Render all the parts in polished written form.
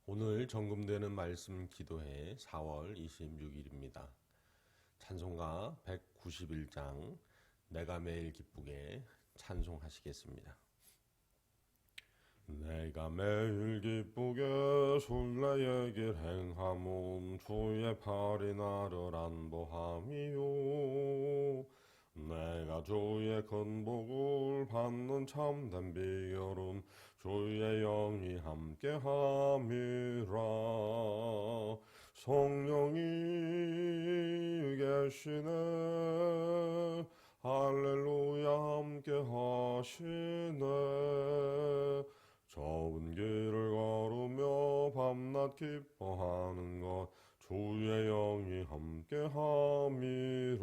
오늘 정금되는 말씀 기도회 4월 26일입니다. 찬송가 191장 내가 매일 기쁘게 찬송하시겠습니다. 내가 매일 기쁘게 순례의 길 행함은 주의 팔이 나를 안보함이요 내가 주의 큰 복을 받는 참된 비결은 주의 영이 함께함이라. 성령이 계시네 할렐루야 함께하시네. 좁은 길을 걸으며 밤낮 기뻐하는 것 주의 영이 함께함이라.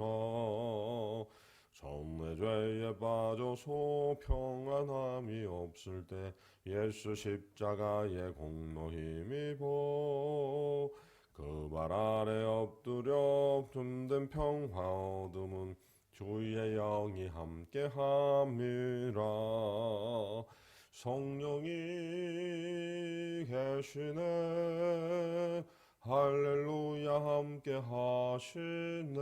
전내 죄에 빠져서 평안함이 없을 때 예수 십자가의 공로 힘입어 그 발 아래 엎드려 든든 평화 얻음은 주의 영이 함께함이라. 성령이 계시네 할렐루야 함께하시네.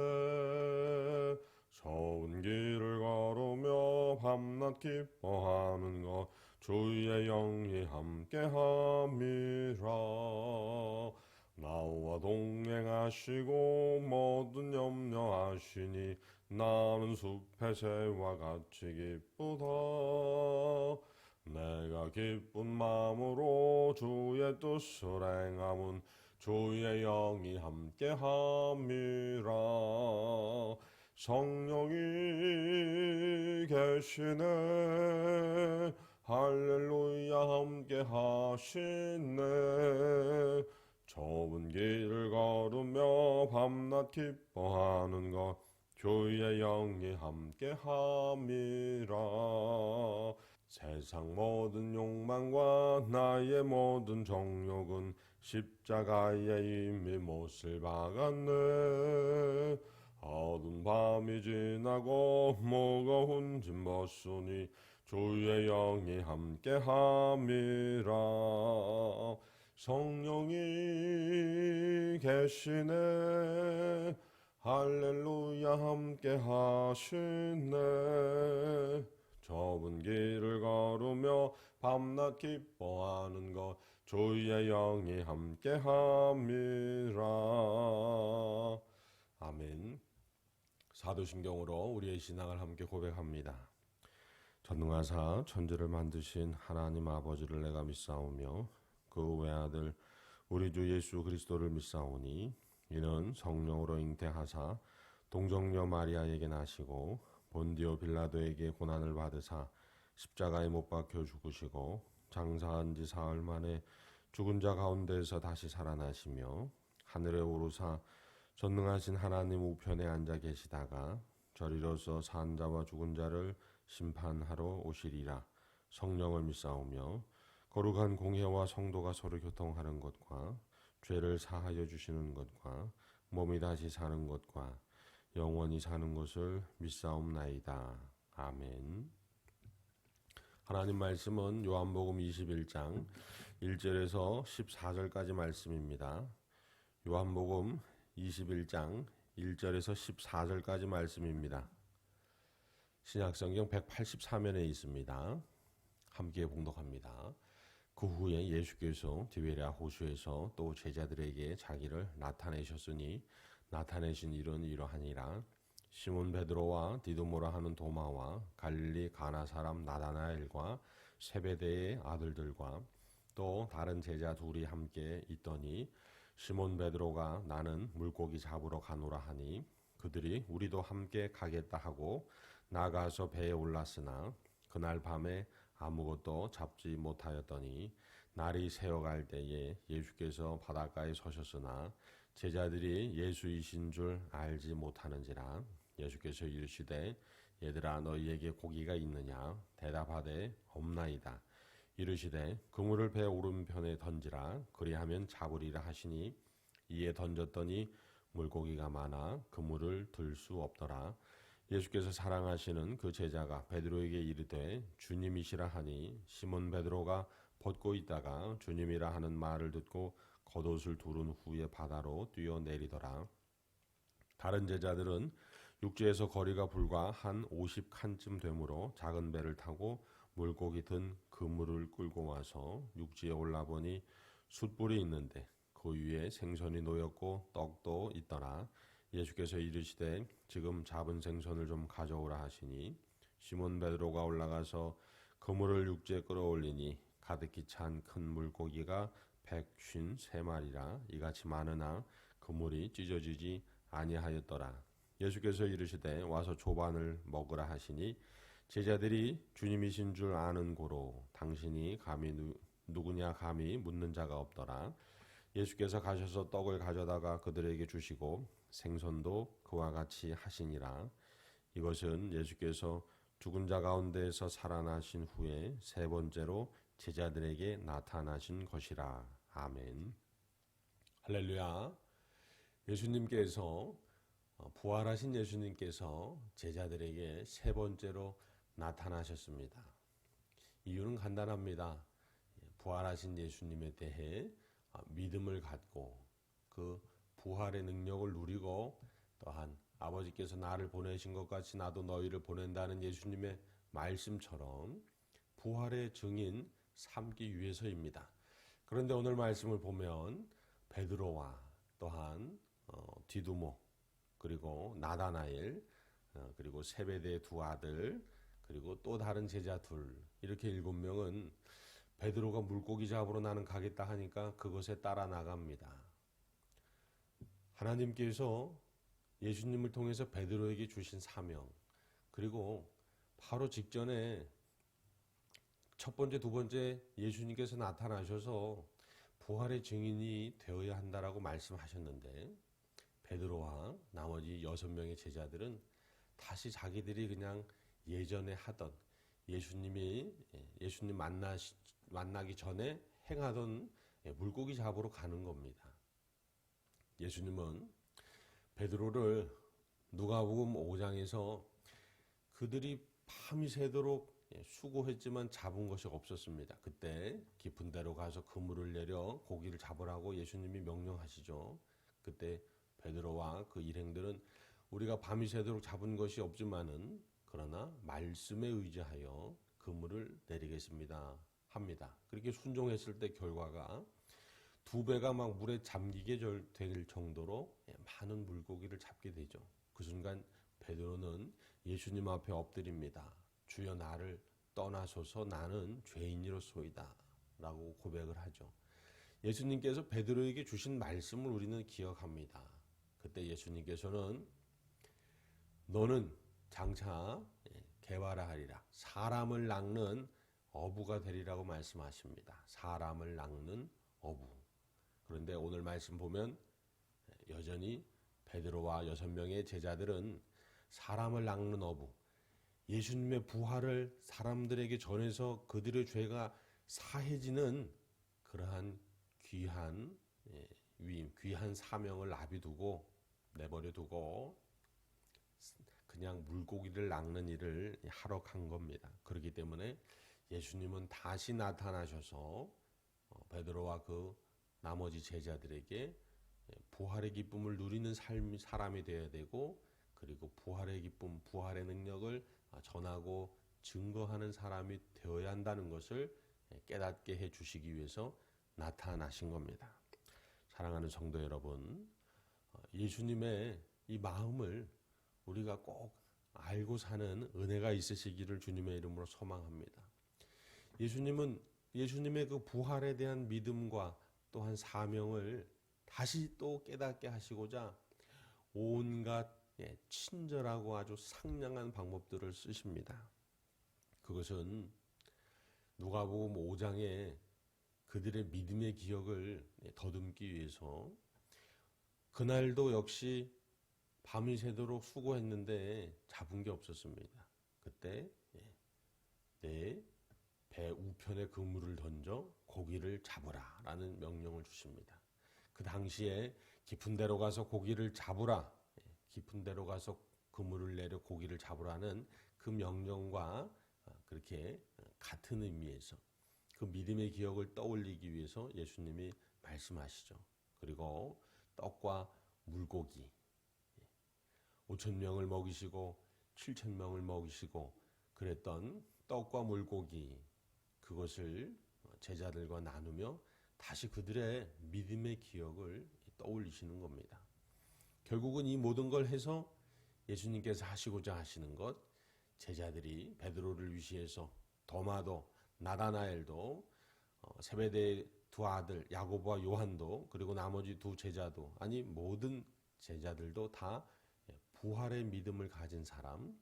좁은 길을 걸으며 밤낮 기뻐하는 것 주의 영이 함께함이라. 나와 동행하시고 모든 염려하시니 나는 숲의 새와 같이 기쁘다. 내가 기쁜 마음으로 주의 뜻을 행함은 주의 영이 함께함이라. 성령이 계시네 할렐루야 함께하시네. 좁은 길을 걸으며 밤낮 기뻐하는 것 주의 영이 함께함이라. 세상 모든 욕망과 나의 모든 정욕은 십자가에 이미 못을 박았네. 어두운 밤이 지나고 무거운 짐 벗으니 주의 영이 함께함이라. 성령이 계시네 할렐루야 함께하시네. 좁은 길을 걸으며 밤낮 기뻐하는 것 주의 영이 함께함이라. 아멘. 사도신경으로 우리의 신앙을 함께 고백합니다. 전능하사 천지를 만드신 하나님 아버지를 내가 믿사오며 그 외아들 우리 주 예수 그리스도를 믿사오니 이는 성령으로 잉태하사 동정녀 마리아에게 나시고 본디오 빌라도에게 고난을 받으사 십자가에 못 박혀 죽으시고 장사한 지 사흘 만에 죽은 자 가운데에서 다시 살아나시며 하늘에 오르사 전능하신 하나님 우편에 앉아 계시다가 저리로서 산 자와 죽은 자를 심판하러 오시리라. 성령을 믿사오며 거룩한 공회와 성도가 서로 교통하는 것과 죄를 사하여 주시는 것과 몸이 다시 사는 것과 영원히 사는 것을 믿사옵나이다. 아멘. 하나님 말씀은 요한복음 21장 1절에서 14절까지 말씀입니다. 요한복음 21장 1절에서 14절까지 말씀입니다. 신약성경 183면에 있습니다. 함께 봉독합니다. 그 후에 예수께서 디베랴 호수에서 또 제자들에게 자기를 나타내셨으니 나타내신 일은 이러하니라. 시몬 베드로와 디도모라 하는 도마와 갈릴리 가나 사람 나다나엘과 세베대의 아들들과 또 다른 제자 둘이 함께 있더니 시몬 베드로가 나는 물고기 잡으러 가노라 하니 그들이 우리도 함께 가겠다 하고 나가서 배에 올랐으나 그날 밤에 아무것도 잡지 못하였더니 날이 새어갈 때에 예수께서 바닷가에 서셨으나 제자들이 예수이신 줄 알지 못하는지라. 예수께서 이르시되 얘들아 너희에게 고기가 있느냐 대답하되 없나이다. 이르시되 그물을 배 오른편에 던지라 그리하면 잡으리라 하시니 이에 던졌더니 물고기가 많아 그물을 들 수 없더라. 예수께서 사랑하시는 그 제자가 베드로에게 이르되 주님이시라 하니 시몬 베드로가 벗고 있다가 주님이라 하는 말을 듣고 겉옷을 두른 후에 바다로 뛰어내리더라. 다른 제자들은 육지에서 거리가 불과 한 50칸쯤 되므로 작은 배를 타고 물고기 든 그물을 끌고 와서 육지에 올라보니 숯불이 있는데 그 위에 생선이 놓였고 떡도 있더라. 예수께서 이르시되 지금 잡은 생선을 좀 가져오라 하시니 시몬 베드로가 올라가서 그물을 육지에 끌어올리니 가득히 찬 큰 물고기가 153마리라 이같이 많으나 그물이 찢어지지 아니하였더라. 예수께서 이르시되 와서 조반을 먹으라 하시니 제자들이 주님이신 줄 아는 고로 당신이 감히 누구냐 감히 묻는 자가 없더라. 예수께서 가셔서 떡을 가져다가 그들에게 주시고 생선도 그와 같이 하시니라. 이것은 예수께서 죽은 자 가운데에서 살아나신 후에 세 번째로 제자들에게 나타나신 것이라. 아멘. 할렐루야. 예수님께서 부활하신 예수님께서 제자들에게 세 번째로 나타나셨습니다. 이유는 간단합니다. 부활하신 예수님에 대해 믿음을 갖고 그 부활의 능력을 누리고 또한 아버지께서 나를 보내신 것 같이 나도 너희를 보낸다는 예수님의 말씀처럼 부활의 증인 삼기 위해서입니다. 그런데 오늘 말씀을 보면 베드로와 또한 디두모 그리고 나다나엘 그리고 세베대의 두 아들 그리고 또 다른 제자 둘 이렇게 7명은 베드로가 물고기 잡으러 나는 가겠다 하니까 그것에 따라 나갑니다. 하나님께서 예수님을 통해서 베드로에게 주신 사명 그리고 바로 직전에 첫 번째 두 번째 예수님께서 나타나셔서 부활의 증인이 되어야 한다라고 말씀하셨는데 베드로와 나머지 6명의 제자들은 다시 자기들이 그냥 예전에 하던 예수님 만나기 전에 행하던 물고기 잡으러 가는 겁니다. 예수님은 베드로를 누가복음 5장에서 그들이 밤이 새도록 수고했지만 잡은 것이 없었습니다. 그때 깊은 데로 가서 그물을 내려 고기를 잡으라고 예수님이 명령하시죠. 그때 베드로와 그 일행들은 우리가 밤이 새도록 잡은 것이 없지만은 그러나 말씀에 의지하여 그물을 내리겠습니다 합니다. 그렇게 순종했을 때 결과가 두 배가 막 물에 잠기게 될 정도로 많은 물고기를 잡게 되죠. 그 순간 베드로는 예수님 앞에 엎드립니다. 주여 나를 떠나소서 나는 죄인이로소이다 라고 고백을 하죠. 예수님께서 베드로에게 주신 말씀을 우리는 기억합니다. 그때 예수님께서는 너는 장차 개발하리라 사람을 낚는 어부가 되리라고 말씀하십니다. 사람을 낚는 어부. 그런데 오늘 말씀 보면 여전히 베드로와 6명의 제자들은 사람을 낚는 어부, 예수님의 부활을 사람들에게 전해서 그들의 죄가 사해지는 그러한 귀한 위임, 귀한 사명을 내버려 두고 그냥 물고기를 낚는 일을 하러 간 겁니다. 그렇기 때문에 예수님은 다시 나타나셔서 베드로와 그 나머지 제자들에게 부활의 기쁨을 누리는 사람이 되어야 되고 그리고 부활의 기쁨, 부활의 능력을 전하고 증거하는 사람이 되어야 한다는 것을 깨닫게 해주시기 위해서 나타나신 겁니다. 사랑하는 성도 여러분, 예수님의 이 마음을 우리가 꼭 알고 사는 은혜가 있으시기를 주님의 이름으로 소망합니다. 예수님은 예수님의 그 부활에 대한 믿음과 또한 사명을 다시 또 깨닫게 하시고자 온갖 친절하고 아주 상냥한 방법들을 쓰십니다. 그것은 누가복음 5장에 그들의 믿음의 기억을 더듬기 위해서 그날도 역시 밤이 새도록 수고했는데 잡은 게 없었습니다. 그때 내 배 우편에 그물을 던져 고기를 잡으라 라는 명령을 주십니다. 그 당시에 깊은 데로 가서 고기를 잡으라, 깊은 데로 가서 그물을 내려 고기를 잡으라는 그 명령과 그렇게 같은 의미에서 그 믿음의 기억을 떠올리기 위해서 예수님이 말씀하시죠. 그리고 떡과 물고기 5천 명을 먹이시고 7천 명을 먹이시고 그랬던 떡과 물고기 그것을 제자들과 나누며 다시 그들의 믿음의 기억을 떠올리시는 겁니다. 결국은 이 모든 걸 해서 예수님께서 하시고자 하시는 것, 제자들이 베드로를 위시해서 도마도 나다나엘도 세베대의 두 아들 야고보와 요한도 그리고 나머지 두 제자도 아니 모든 제자들도 다 부활의 믿음을 가진 사람,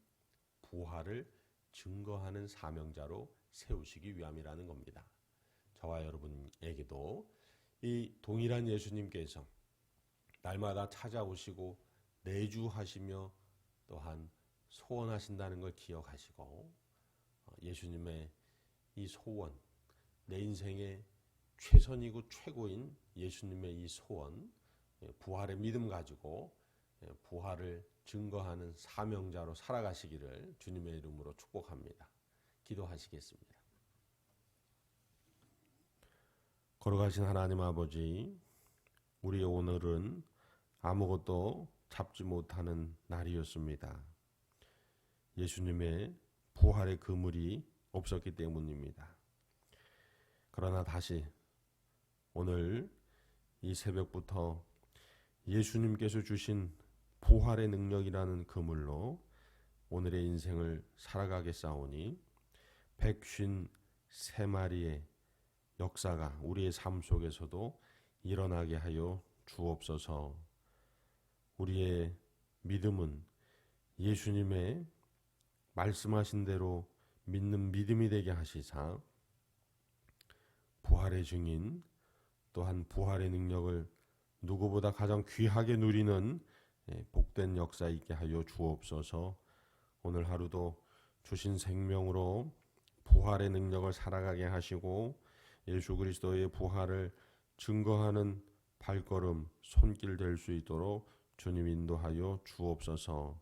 부활을 증거하는 사명자로 세우시기 위함이라는 겁니다. 저와 여러분에게도 이 동일한 예수님께서 날마다 찾아오시고 내주하시며 또한 소원하신다는 걸 기억하시고 예수님의 이 소원, 내 인생의 최선이고 최고인 예수님의 이 소원, 부활의 믿음 가지고 부활을 증거하는 사명자로 살아가시기를 주님의 이름으로 축복합니다. 기도하시겠습니다. 걸어가신 하나님 아버지, 우리 오늘은 아무것도 잡지 못하는 날이었습니다. 예수님의 부활의 그물이 없었기 때문입니다. 그러나 다시 오늘 이 새벽부터 예수님께서 주신 부활의 능력이라는 그물로 오늘의 인생을 살아가겠사오니 153마리의 역사가 우리의 삶 속에서도 일어나게 하여 주옵소서. 우리의 믿음은 예수님의 말씀하신 대로 믿는 믿음이 되게 하시사 부활의 증인 또한 부활의 능력을 누구보다 가장 귀하게 누리는 복된 역사 있게 하여 주옵소서. 오늘 하루도 주신 생명으로 부활의 능력을 살아가게 하시고 예수 그리스도의 부활을 증거하는 발걸음, 손길 될 수 있도록 주님 인도하여 주옵소서.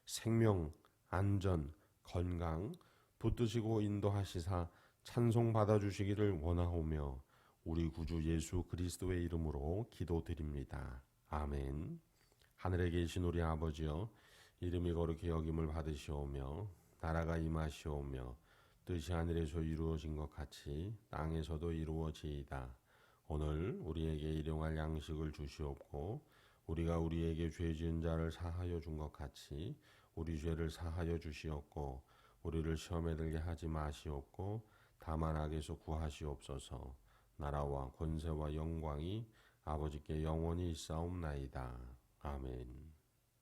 생명, 안전, 건강 붙드시고 인도하시사 찬송 받아주시기를 원하오며 우리 구주 예수 그리스도의 이름으로 기도드립니다. 아멘. 하늘에 계신 우리 아버지여, 이름이 거룩히 여김을 받으시오며 나라가 임하시오며 뜻이 하늘에서 이루어진 것 같이 땅에서도 이루어지이다. 오늘 우리에게 일용할 양식을 주시옵고 우리가 우리에게 죄 지은 자를 사하여 준 것 같이 우리 죄를 사하여 주시옵고 우리를 시험에 들게 하지 마시옵고 다만 악에서 구하시옵소서. 나라와 권세와 영광이 아버지께 영원히 있사옵나이다. 아멘.